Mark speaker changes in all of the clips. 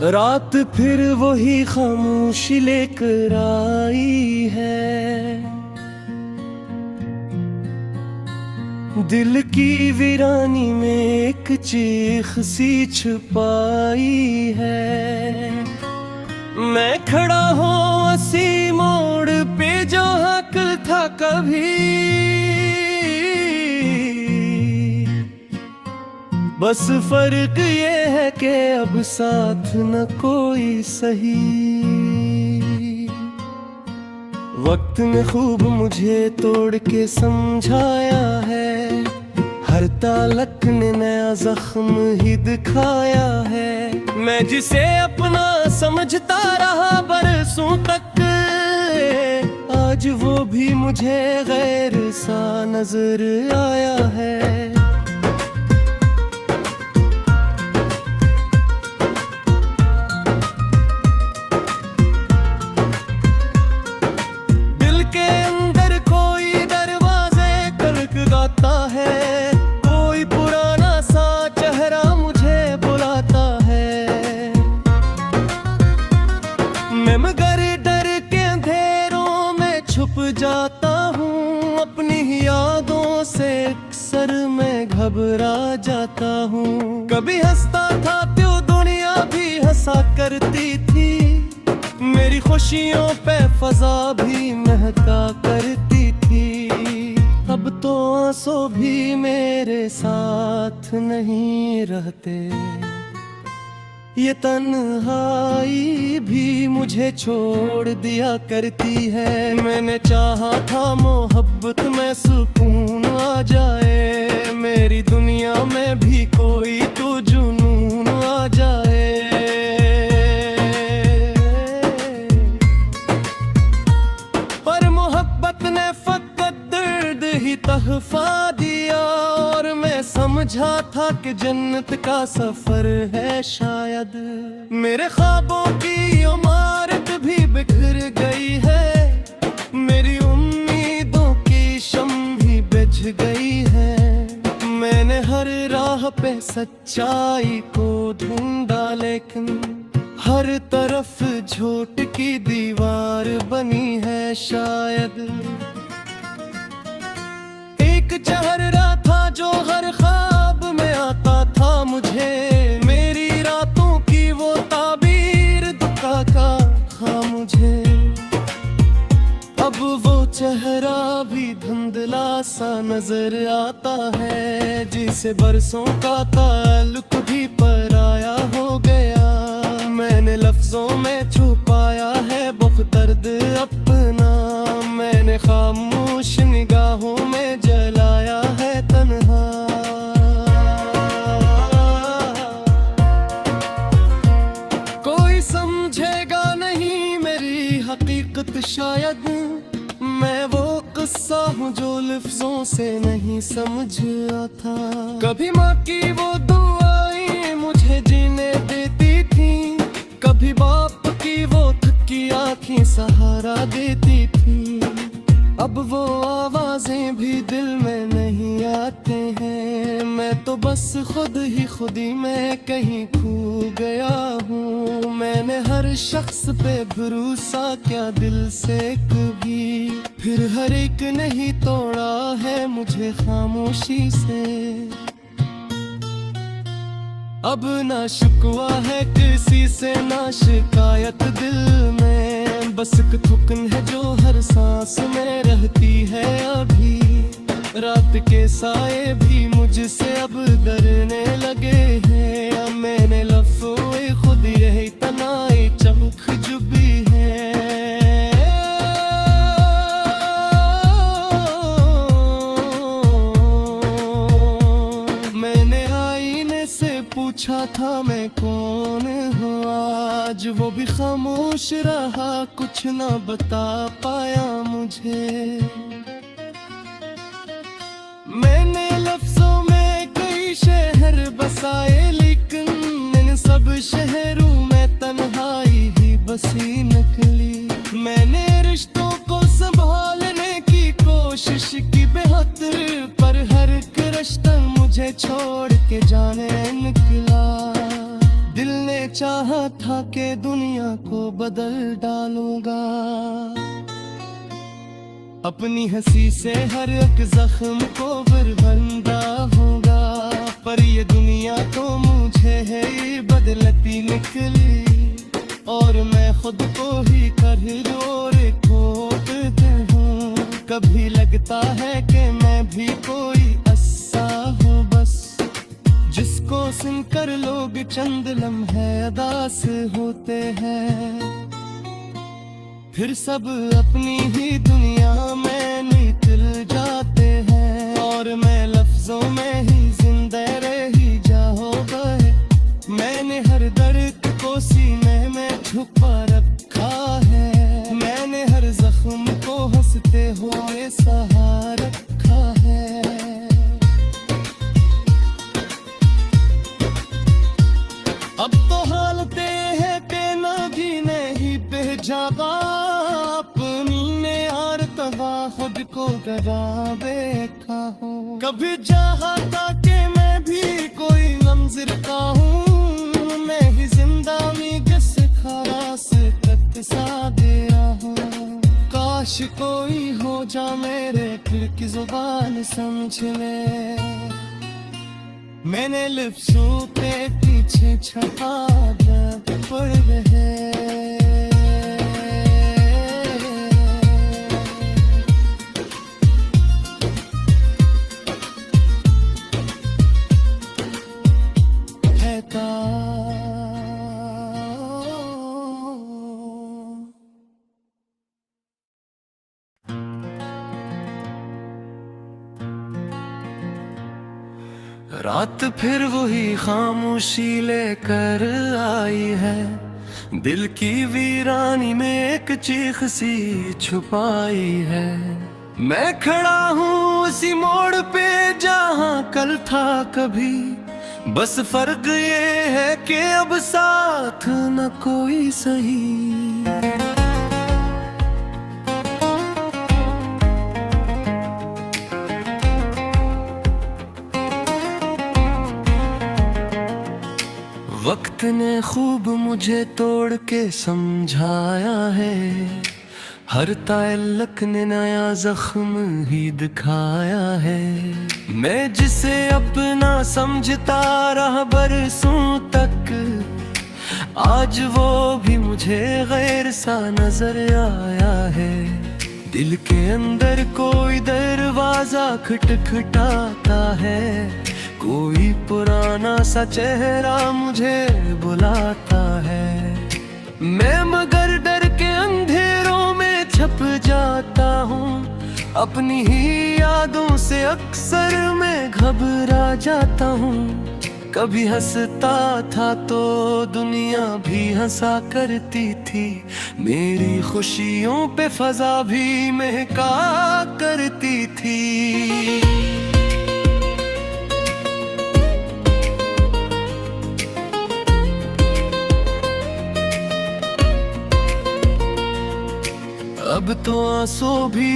Speaker 1: रात फिर वही खामोशी लेकर आई है, दिल की वीरानी में एक चीख सी छुपाई है। मैं खड़ा हूँ उसी मोड़ पे जो हक था कभी, बस फर्क ये है कि अब साथ न कोई सही। वक्त ने खूब मुझे तोड़ के समझाया है, हर तालक ने नया जख्म ही दिखाया है। मैं जिसे अपना समझता रहा बरसों तक, आज वो भी मुझे गैर सा नजर आया है। कोई पुराना सा चेहरा मुझे बुलाता है, मैं मगर डर के अंधेरों में छुप जाता हूँ। अपनी यादों से अक्सर मैं घबरा जाता हूँ। कभी हंसता था तो दुनिया भी हंसा करती थी, मेरी खुशियों पे फजा भी महका करती थी। अब तो आंसू भी मेरे साथ नहीं रहते, ये तन्हाई भी मुझे छोड़ दिया करती है। मैंने चाहा था मोहब्बत में सुकून आ जाए, मेरी दुनिया में भी कोई तो जुनून आ जाए। पर मोहब्बत ने ही तहफा दिया, और मैं समझा था कि जन्नत का सफर है शायद। मेरे ख्वाबों की इमारत भी बिखर गई है, मेरी उम्मीदों की शम्म भी बुझ गई है। मैंने हर राह पे सच्चाई को ढूंढा, लेकिन हर तरफ झूठ की दीवार बनी है शायद। एक चेहरा था जो हर ख्वाब में आता था मुझे, मेरी रातों की वो ताबीर दुखा का था मुझे। अब वो चेहरा भी धुंधला सा नजर आता है, जिसे बरसों का ताल्लुक भी पराया हो गया। मैंने लफ्जों में छुपाया है बहुत दर्द अपना, मैंने खामोश निगाहों में जलाया है तन्हा। कोई समझेगा नहीं मेरी हकीकत शायद, मैं वो किस्सा हूँ जो लफ्जों से नहीं समझ आता। कभी माँ की वो दुआएं मुझे जीने देती थी, कभी बाप की वो थकी आँखें सहारा देती थी। अब वो आवाजें भी दिल में नहीं आते हैं, मैं तो बस खुदी में कहीं खो गया हूँ। मैंने हर शख्स पे भरोसा किया दिल से कभी, फिर हर एक नहीं तोड़ा है मुझे खामोशी से। अब ना शिकवा है किसी से ना शिकायत दिल में, बस एक थुकन है जो हर सांस में रहती है अभी। रात के साए भी मुझसे अब डरने लगे हैं, मैंने लफ्ज़ों खुद यही तनाई चमक जुबी है। मैंने आईने से पूछा था मैं कौन हूँ, आज वो भी खामोश रहा, कुछ ना बता पाया मुझे। मैंने लफ्जों में कई शहर बसाए, लेकिन इन सब शहरों में तन्हाई ही बसी निकली। मैंने रिश्तों को संभालने की कोशिश की बेहतर, पर हर एक रिश्ता मुझे छोड़ के जाने निकला। दिल ने चाहा था था कि दुनिया को बदल डालूंगा। अपनी हंसी से हर एक जख्म को बरबंदा होगा। पर ये दुनिया तो मुझे है ही बदलती निकली, और मैं खुद को ही कमजोर खोदता हूँ। कभी लगता है कि मैं भी कोई अस्सा हूँ बस, जिसको सुनकर लोग चंद लम्हे अदास होते हैं। फिर सब अपनी ही दुनिया में निकल जाते हैं, और मैं लफ्जों में ही जिंदा रही जाऊंगा। मैंने हर दर्द को सीने में छुपा रखा है, मैंने हर जख्म को हंसते हुए सहा रखा है। अब तो हालते हैं कि ना जीने ही पे जागा, अपनी ने हर तबा खुद को गवा देखा हूँ। कभी चाहा था कि मैं भी कोई मंजिर का हूँ, मैं ही जिंदगी जैसे खरास तक सा गया हूँ। काश कोई हो जा मेरे फिर की जुबान समझ ले, मैंने लफ्जों के पीछे छपा जब पड़ रहे। रात फिर वही खामोशी लेकर आई है, दिल की वीरानी में एक चीख सी छुपाई है। मैं खड़ा हूँ उसी मोड़ पे जहाँ कल था कभी, बस फर्क ये है कि अब साथ न कोई सही। वक्त ने खूब मुझे तोड़ के समझाया है, हर ताल्लुक ने नया जख्म ही दिखाया है। मैं जिसे अपना समझता रहा बरसों तक, आज वो भी मुझे गैर सा नजर आया है। दिल के अंदर कोई दरवाजा खटखटाता है, कोई पुराना सा चेहरा मुझे बुलाता है। मैं मगर डर के अंधेरों में छप जाता हूँ, अपनी ही यादों से अक्सर मैं घबरा जाता हूँ। कभी हंसता था तो दुनिया भी हंसा करती थी, मेरी खुशियों पे फजा भी महका करती थी। अब तो आंसू भी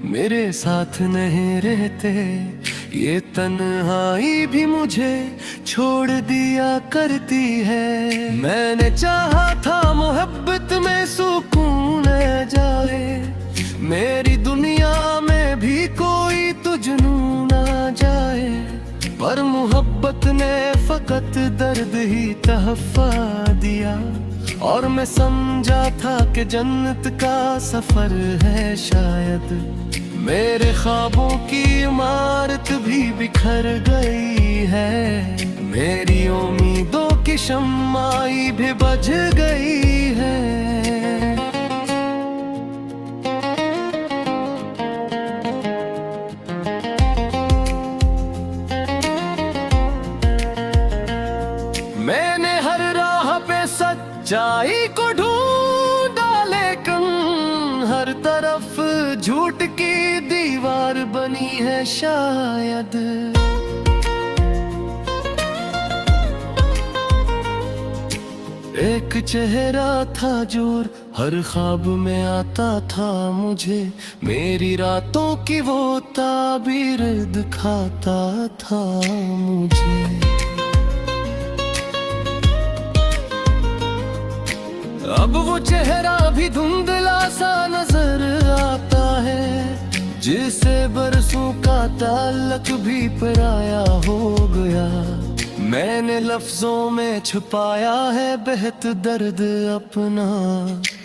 Speaker 1: मेरे साथ नहीं रहते, ये तन्हाई भी मुझे छोड़ दिया करती है। मैंने चाहा था मोहब्बत में सुकून जाए, मेरी दुनिया में भी कोई तो जुनून आ जाए। पर मोहब्बत ने फकत दर्द ही तहफ़ा दिया, और मैं समझा था कि जन्नत का सफर है शायद। मेरे ख्वाबों की इमारत भी बिखर गई है, मेरी उम्मीदों की शम्माई भी बुझ गई है। मैंने हर राह पे सच्चाई को ढूंढा, लेकिन हर तरफ झूठ की दीवार बनी है शायद। एक चेहरा था जो हर ख्वाब में आता था मुझे, मेरी रातों की वो ताबीर दिखाता था मुझे। अब वो चेहरा भी धुंधला सा नजर आता है, जिसे बरसों का ताल्लुक भी पराया हो गया। मैंने लफ्जों में छुपाया है बेहद दर्द अपना,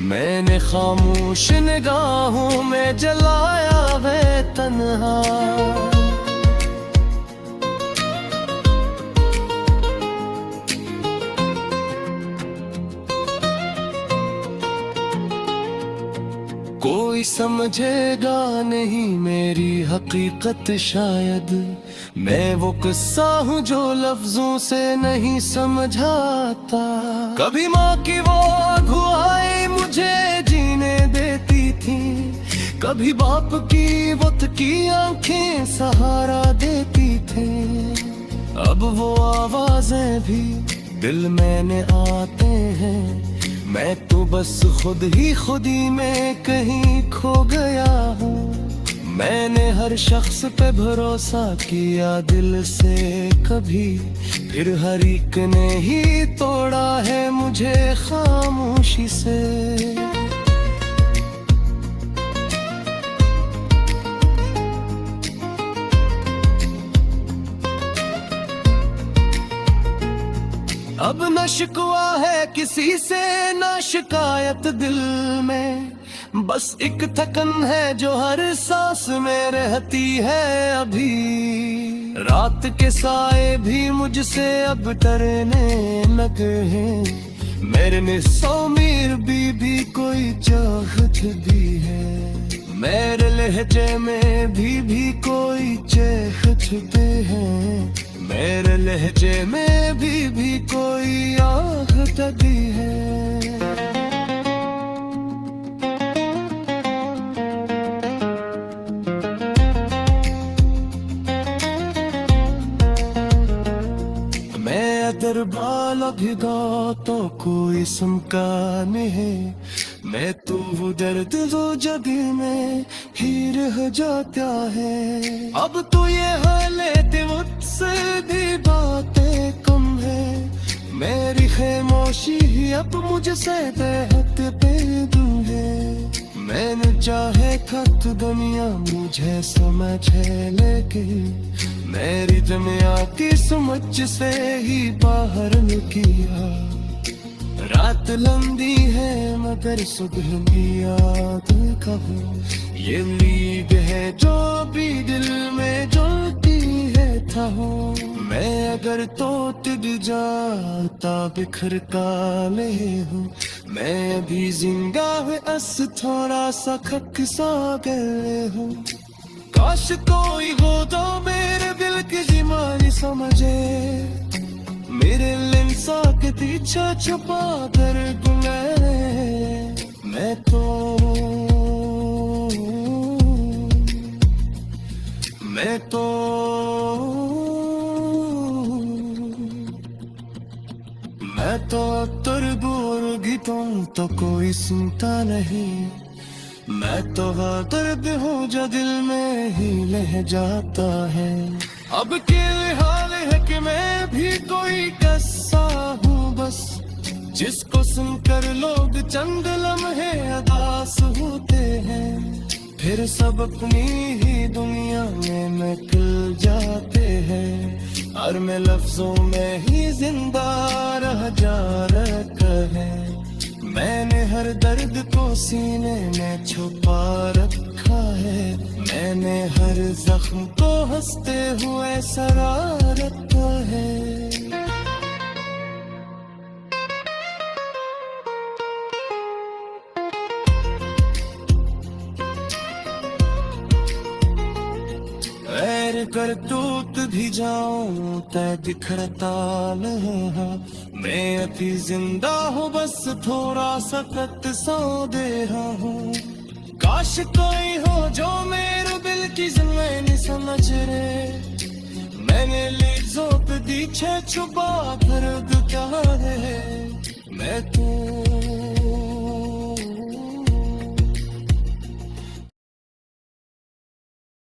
Speaker 1: मैंने खामोश निगाहों में जलाया है तन्हा। कोई समझेगा नहीं मेरी हकीकत, शायद मैं वो किस्सा हूँ जो लफ्जों से नहीं समझाता। कभी माँ की वो अगुवाई मुझे जीने देती थी, कभी बाप की वो की आंखें सहारा देती थी। अब वो आवाजें भी दिल में आते हैं, मैं तो बस खुदी में कहीं खो गया हूँ। मैंने हर शख्स पे भरोसा किया दिल से कभी, फिर हर एक ने ही तोड़ा है मुझे खामोशी से। अब न शिकवा है किसी से न शिकायत दिल में, बस एक थकन है जो हर सांस में रहती है अभी। रात के साए भी मुझसे अब डरने लगे हैं, मेरे निस्सौमीर भी कोई चाहत भी है। मेरे लहजे में भी कोई चहक पे है, मेरे लहजे में भी कोई आहट भी है। मैं अगर बाल भिगा तो कोई समकाने है, मैं तो वो दर्द वो जगह में ही रह जाता है। अब तो ये हालत मुझसे भी बातें कम है, मेरी खामोशी ही अब मुझसे बेहद बेदू है। मैंने चाहे खत दुनिया मुझे समझे, लेकिन मेरी दुनिया की समझ से ही बाहर किया। रात लंबी है मगर सुबह की याद कहो, ये लीग है जो भी दिल में जलती है था हो। मैं अगर तो तिग जाता बिखर काले हूँ, मैं अभी जिंदा है अस थोड़ा सा खक सा गए हूँ। काश कोई हो तो मेरे दिल की जीमानी समझे, मेरे लिंसा के पीछे छुपा कर गुले। मैं तो तरबूर गीतों तो कोई सुनता नहीं, मैं तो दर्द हूँ जो दिल में ही लह जाता है। अब के हाल है कि मैं भी कोई किस्सा हूँ बस, जिसको सुनकर लोग चंद लम्हे अदास होते हैं, फिर सब अपनी ही दुनिया में निकल जाते हैं। और मैं लफ्जों में ही जिंदा रह जा रखा है, मैंने हर दर्द को सीने में छुपा रखा है। मैंने हर जख्म को हंसते हुए सरा रखा है। ऐर कर टूट भी जाऊं तय बिखरता लहा, मैं अभी जिंदा हूँ बस थोड़ा सख्त सो दे हूँ। काश कोई हो जो मेरे दिल की ज़मीन समझ रे, मैंने लिफ्ज़ों पे पीछे छुपा कर क्या है। मैं तो